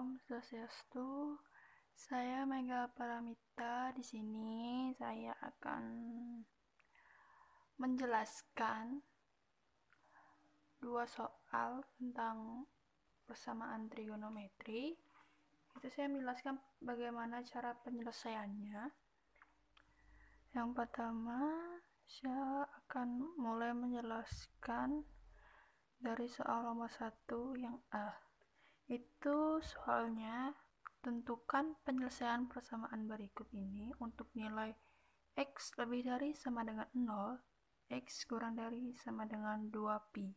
Om Swastiastu. Saya Mega Paramita. Di sini saya akan menjelaskan dua soal tentang persamaan trigonometri. Itu saya menjelaskan bagaimana cara penyelesaiannya. Yang pertama, saya akan mulai menjelaskan dari soal nomor 1 yang A. Itu soalnya, tentukan penyelesaian persamaan berikut ini untuk nilai X lebih dari sama dengan 0, X kurang dari sama dengan 2pi.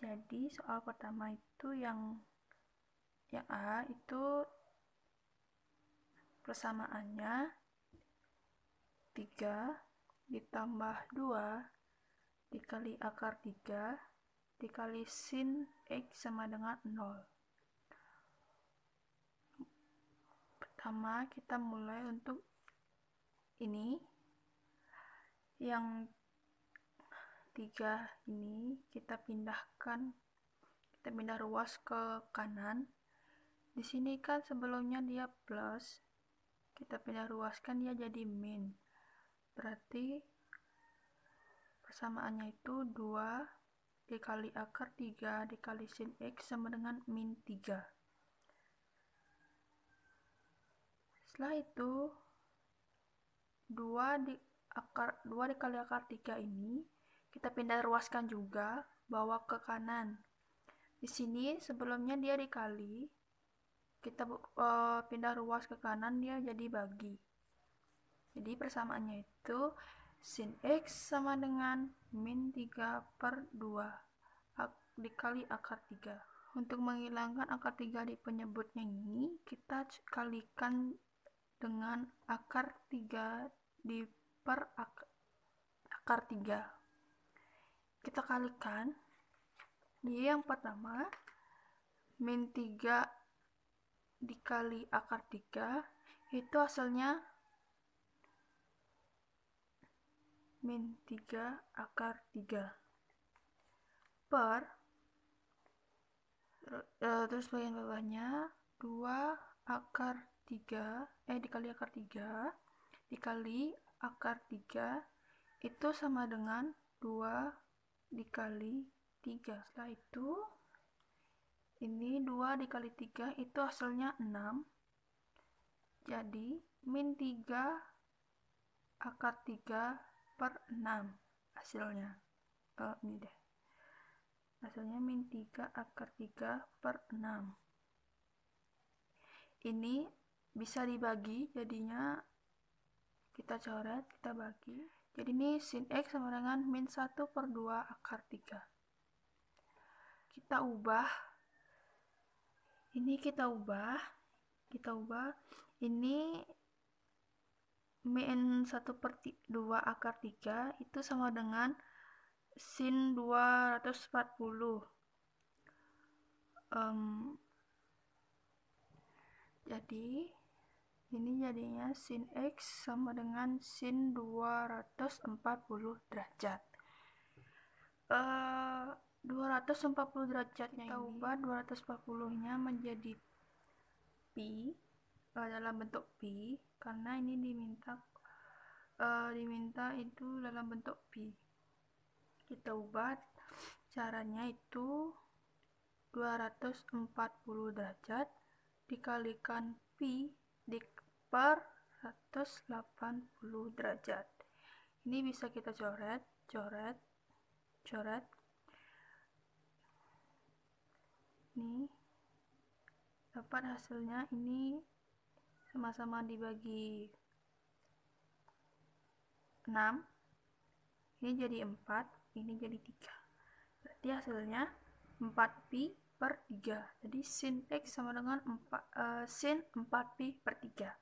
Jadi soal pertama itu yang A itu persamaannya 3 ditambah 2 dikali akar 3 dikali sin X sama dengan 0. Pertama kita mulai untuk ini. Yang 3 ini kita pindah ruas ke kanan. Di sini kan sebelumnya dia plus, kita pindah ruaskan dia jadi min. Berarti persamaannya itu 2 dikali akar 3 dikali sin X sama dengan min 3. Setelah itu 2 dikali akar 3 ini kita pindah ruaskan juga, bawa ke kanan. Di sini sebelumnya dia dikali, kita pindah ruas ke kanan, dia jadi bagi. Jadi persamaannya itu sin X sama dengan min 3 per 2 dikali akar 3. Untuk menghilangkan akar 3 di penyebutnya ini, kita kalikan dengan akar 3 di per akar 3. Kita kalikan. Jadi yang pertama, min 3 dikali akar 3 itu hasilnya min 3 akar 3 per terus bagian bawahnya 2 akar 3 dikali akar 3 dikali akar 3 itu sama dengan 2 dikali 3. Setelah itu ini 2 dikali 3 itu hasilnya 6. Jadi min 3 akar 3 per 6 hasilnya. Ini deh. Hasilnya min 3 akar 3 per 6. Ini bisa dibagi, jadinya kita coret, kita bagi. Jadi ini sin X sama dengan min 1 per 2 akar 3. Kita ubah. Ini kita ubah. Ini min 1 per 2 akar 3 itu sama dengan sin 240. Jadi ini jadinya sin X sama dengan sin 240 derajat. 240 derajatnya kita ubah 240 nya menjadi pi, dalam bentuk pi, karena ini diminta itu dalam bentuk pi. Kita ubah caranya itu 240 derajat dikalikan pi per 180 derajat. Ini bisa kita coret. Ini dapat hasilnya, ini sama-sama dibagi 6. Ini jadi 4, ini jadi 3. Berarti hasilnya 4pi per 3. Jadi sin X sama dengan sin 4pi per 3.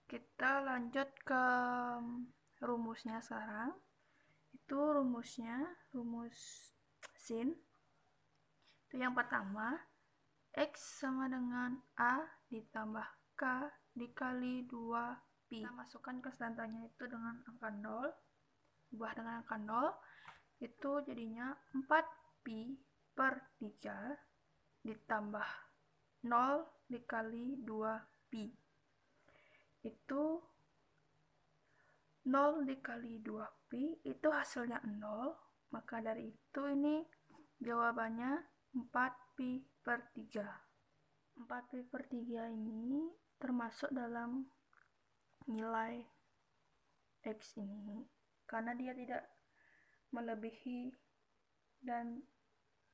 Kita lanjut ke rumusnya sekarang. Itu rumusnya, rumus sin. Itu yang pertama, X sama dengan A ditambah K dikali 2pi. Kita masukkan konstantanya itu dengan angka 0. Ubah dengan angka 0. Itu jadinya 4pi per 3 ditambah 0 dikali 2pi. Itu 0 dikali 2pi itu hasilnya 0. Maka dari itu ini jawabannya 4pi per 3. 4pi per 3 ini termasuk dalam nilai X ini karena dia tidak melebihi dan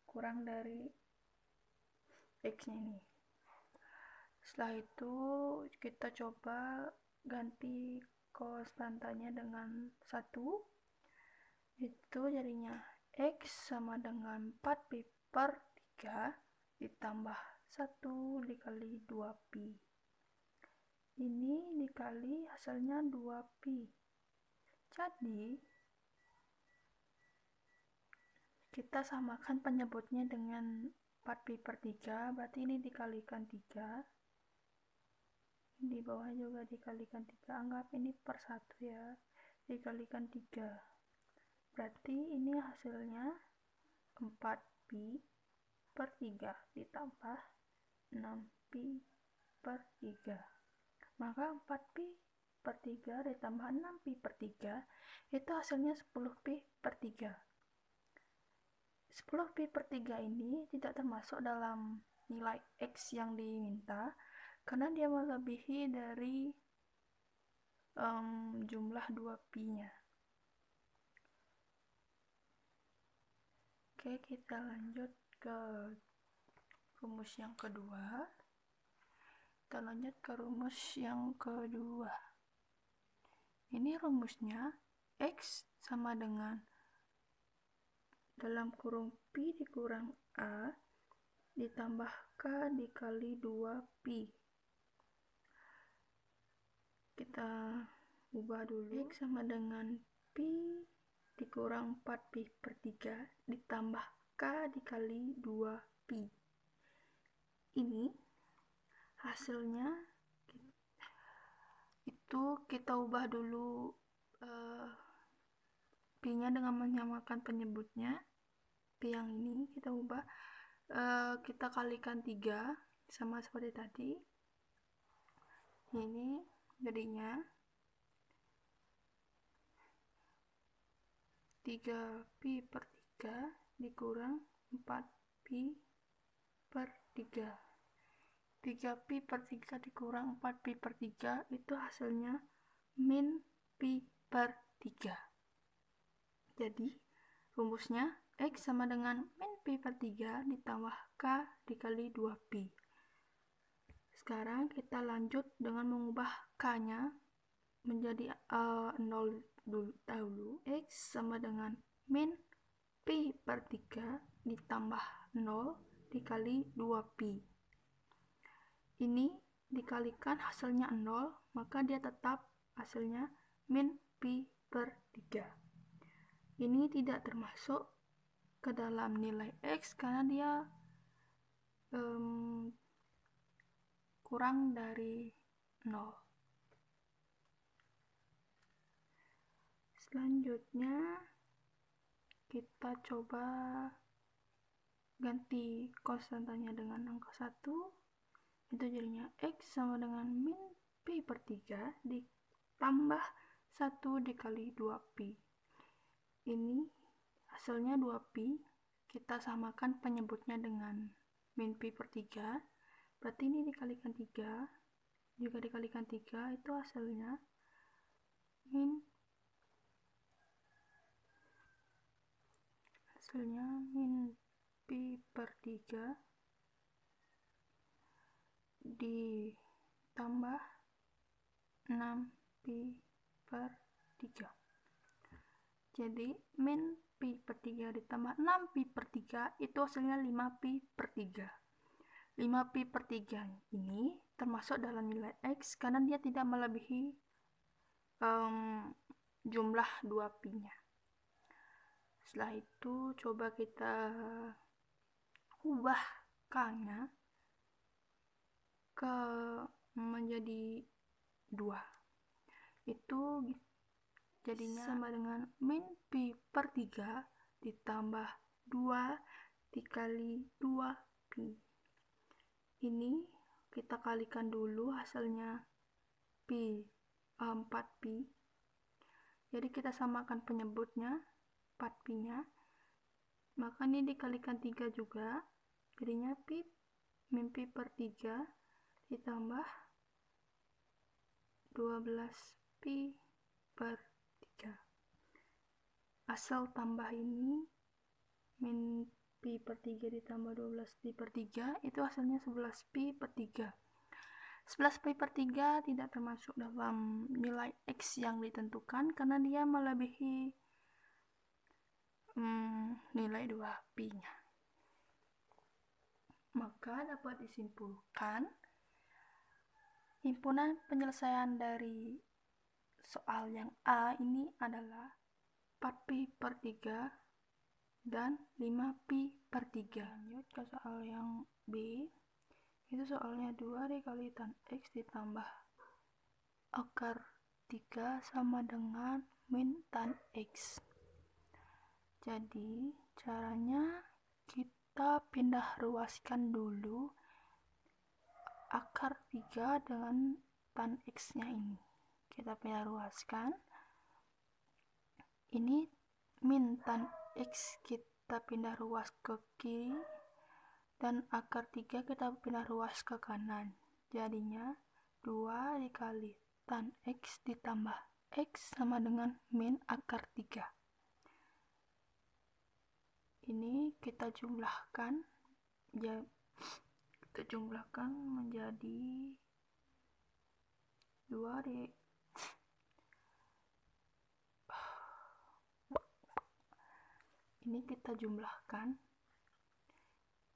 kurang dari X-nya ini. Setelah itu kita coba ganti konstantanya dengan 1. Itu jadinya X sama dengan 4pi per 3 ditambah 1 dikali 2pi. Ini dikali hasilnya 2pi. Jadi kita samakan penyebutnya dengan 4pi per 3, berarti ini dikalikan 3. Di bawah juga dikalikan 3, anggap ini per 1 ya, dikalikan 3. Berarti ini hasilnya 4pi per 3 ditambah 6pi per 3. Maka 4pi per 3 ditambah 6pi per 3 itu hasilnya 10pi per 3. 10pi per 3 ini tidak termasuk dalam nilai X yang diminta karena dia melebihi dari jumlah 2pi-nya. Oke, kita lanjut ke rumus yang kedua. Ini rumusnya X sama dengan dalam kurung pi dikurang A ditambah K dikali 2pi. Kita ubah dulu. X sama dengan pi dikurang 4pi per 3 ditambah K dikali 2pi. Ini hasilnya itu kita ubah dulu pi-nya dengan menyamakan penyebutnya. Pi yang ini kita ubah, kita kalikan 3 sama seperti tadi. Ini jadinya 3pi per 3 dikurang 4pi per 3. 3pi per 3 dikurang 4pi per 3 itu hasilnya min pi per 3. Jadi rumusnya X sama dengan min pi per 3 ditambah K dikali 2pi. Sekarang kita lanjut dengan mengubah K-nya menjadi 0 dahulu. X sama dengan min pi per 3 ditambah 0 dikali 2pi. Ini dikalikan hasilnya 0, maka dia tetap hasilnya min pi per 3. Ini tidak termasuk ke dalam nilai X karena dia kurang dari 0. Selanjutnya kita coba ganti konstantanya dengan angka 1. Itu jadinya X sama dengan min pi per 3 ditambah 1 dikali 2pi. Ini hasilnya 2pi. Kita samakan penyebutnya dengan min pi per 3. Berarti ini dikalikan 3, juga dikalikan 3, itu hasilnya min pi per 3 ditambah 6pi per 3. Jadi min pi per 3 ditambah 6pi per 3 itu hasilnya 5pi per 3. 5pi per 3 ini termasuk dalam nilai X karena dia tidak melebihi jumlah 2pi-nya. Setelah itu coba kita ubah K-nya ke menjadi 2. Itu jadinya sama dengan min pi per 3 ditambah 2 dikali 2pi. ini kita kalikan dulu hasilnya pi 4pi. Jadi kita samakan penyebutnya 4pi nya, maka ini dikalikan 3 juga, jadinya pi min pi per 3 ditambah 12pi per 3. Asal tambah ini min pi per 3 ditambah 12pi per 3 itu hasilnya 11pi per 3. 11pi per 3 tidak termasuk dalam nilai X yang ditentukan karena dia melebihi nilai 2pi nya. Maka dapat disimpulkan himpunan penyelesaian dari soal yang A ini adalah 4pi per 3 dan 5pi per 3. Lanjut ke soal yang B. Itu soalnya 2 dikali tan X ditambah akar 3 sama dengan min tan X. Jadi caranya kita pindah ruaskan dulu akar 3 dengan tan X nya ini. Kita pindah ruaskan. Ini min tan X kita pindah ruas ke kiri dan akar 3 kita pindah ruas ke kanan. Jadinya 2 dikali tan X ditambah X sama dengan min akar 3. Ini kita jumlahkan menjadi 2 ini kita jumlahkan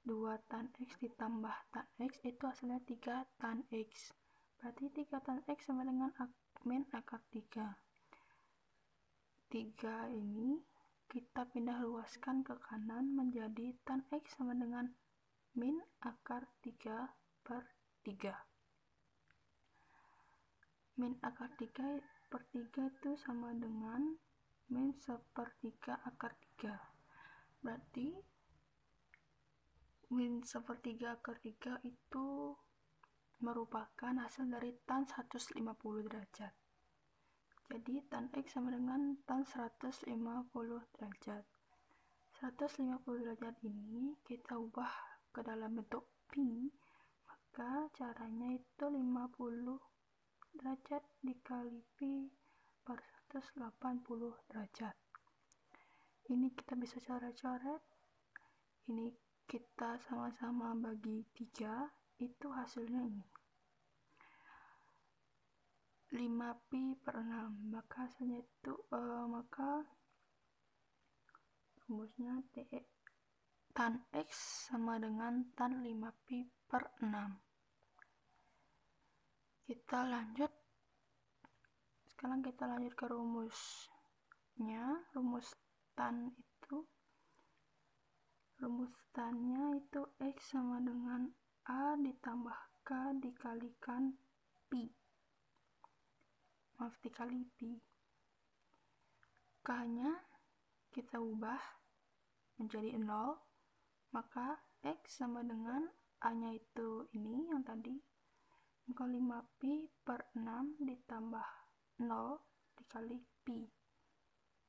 2 tan X ditambah tan X itu hasilnya 3 tan X. Berarti 3 tan X sama dengan min akar 3. 3 ini kita pindah ruaskan ke kanan menjadi tan X sama dengan min akar 3 per 3. Min akar 3 per 3 itu sama dengan min 1/3 akar 3. Berarti min 1/3 akar 3 itu merupakan hasil dari tan 150 derajat. Jadi tan X sama dengan tan 150 derajat. 150 derajat ini kita ubah ke dalam bentuk pi, maka caranya itu 50 derajat dikali pi per 180 derajat. Ini kita bisa coret-coret. Ini kita sama-sama bagi 3, itu hasilnya ini 5pi per 6. Maka hasilnya itu maka rumusnya tan X sama dengan tan 5pi per 6. Sekarang kita lanjut ke rumusnya. Rumus tannya itu X sama dengan A ditambah K dikalikan pi. Dikali pi. K nya kita ubah menjadi 0, maka X sama dengan A nya itu ini yang tadi, maka 5pi per 6 ditambah 0 dikali pi.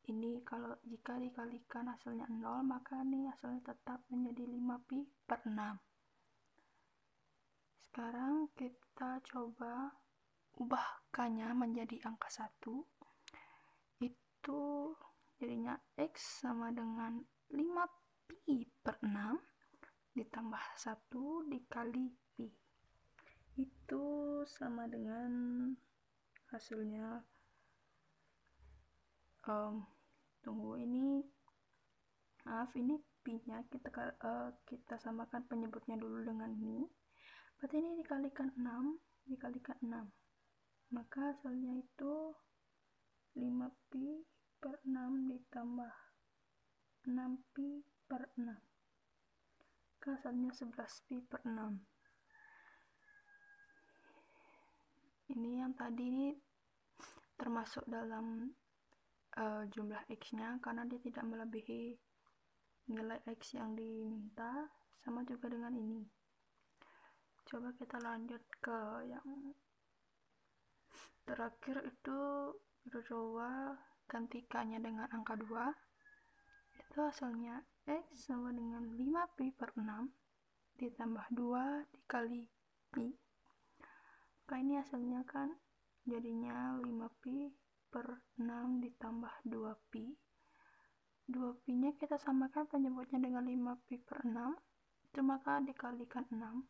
Ini kalau jika dikalikan hasilnya 0, maka ini hasilnya tetap menjadi 5pi per 6. Sekarang kita coba ubah K-nya menjadi angka 1. Itu jadinya X sama dengan 5pi per 6 ditambah 1 dikali pi. Itu sama dengan hasilnya ini pi nya kita samakan penyebutnya dulu dengan ini. Berarti ini dikalikan 6 maka hasilnya itu 5pi per 6 ditambah 6pi per 6, maka hasilnya 11pi per 6. Ini yang tadi ini termasuk dalam jumlah X nya karena dia tidak melebihi nilai X yang diminta, sama juga dengan ini. Coba kita lanjut ke yang terakhir, itu kita coba gantikannya dengan angka 2. Itu hasilnya X sama dengan 5pi per 6 ditambah 2 dikali pi. Maka ini hasilnya kan jadinya 5pi per 6 ditambah 2pi. 2pi nya kita samakan penyebutnya dengan 5pi per 6, itu maka dikalikan 6,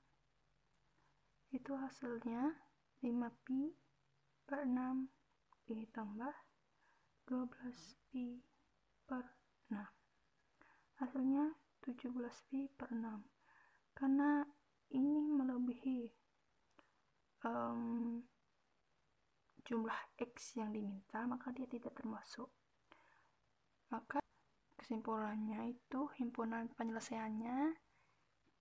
itu hasilnya 5pi per 6 ditambah 12pi per 6, hasilnya 17pi per 6. Karena ini melebihi jumlah X yang diminta, maka dia tidak termasuk. Maka kesimpulannya itu, himpunan penyelesaiannya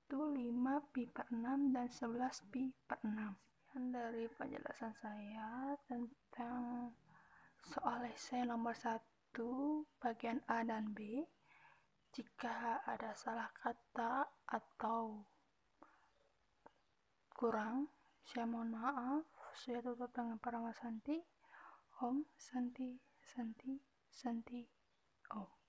itu 5pi per 6 dan 11pi per 6. Sekian dari penjelasan saya tentang soal esai nomor 1 bagian A dan B. Jika ada salah kata atau kurang, saya mohon maaf. Saya tutup dengan Paramasanti. Om Santi Santi Santi Om.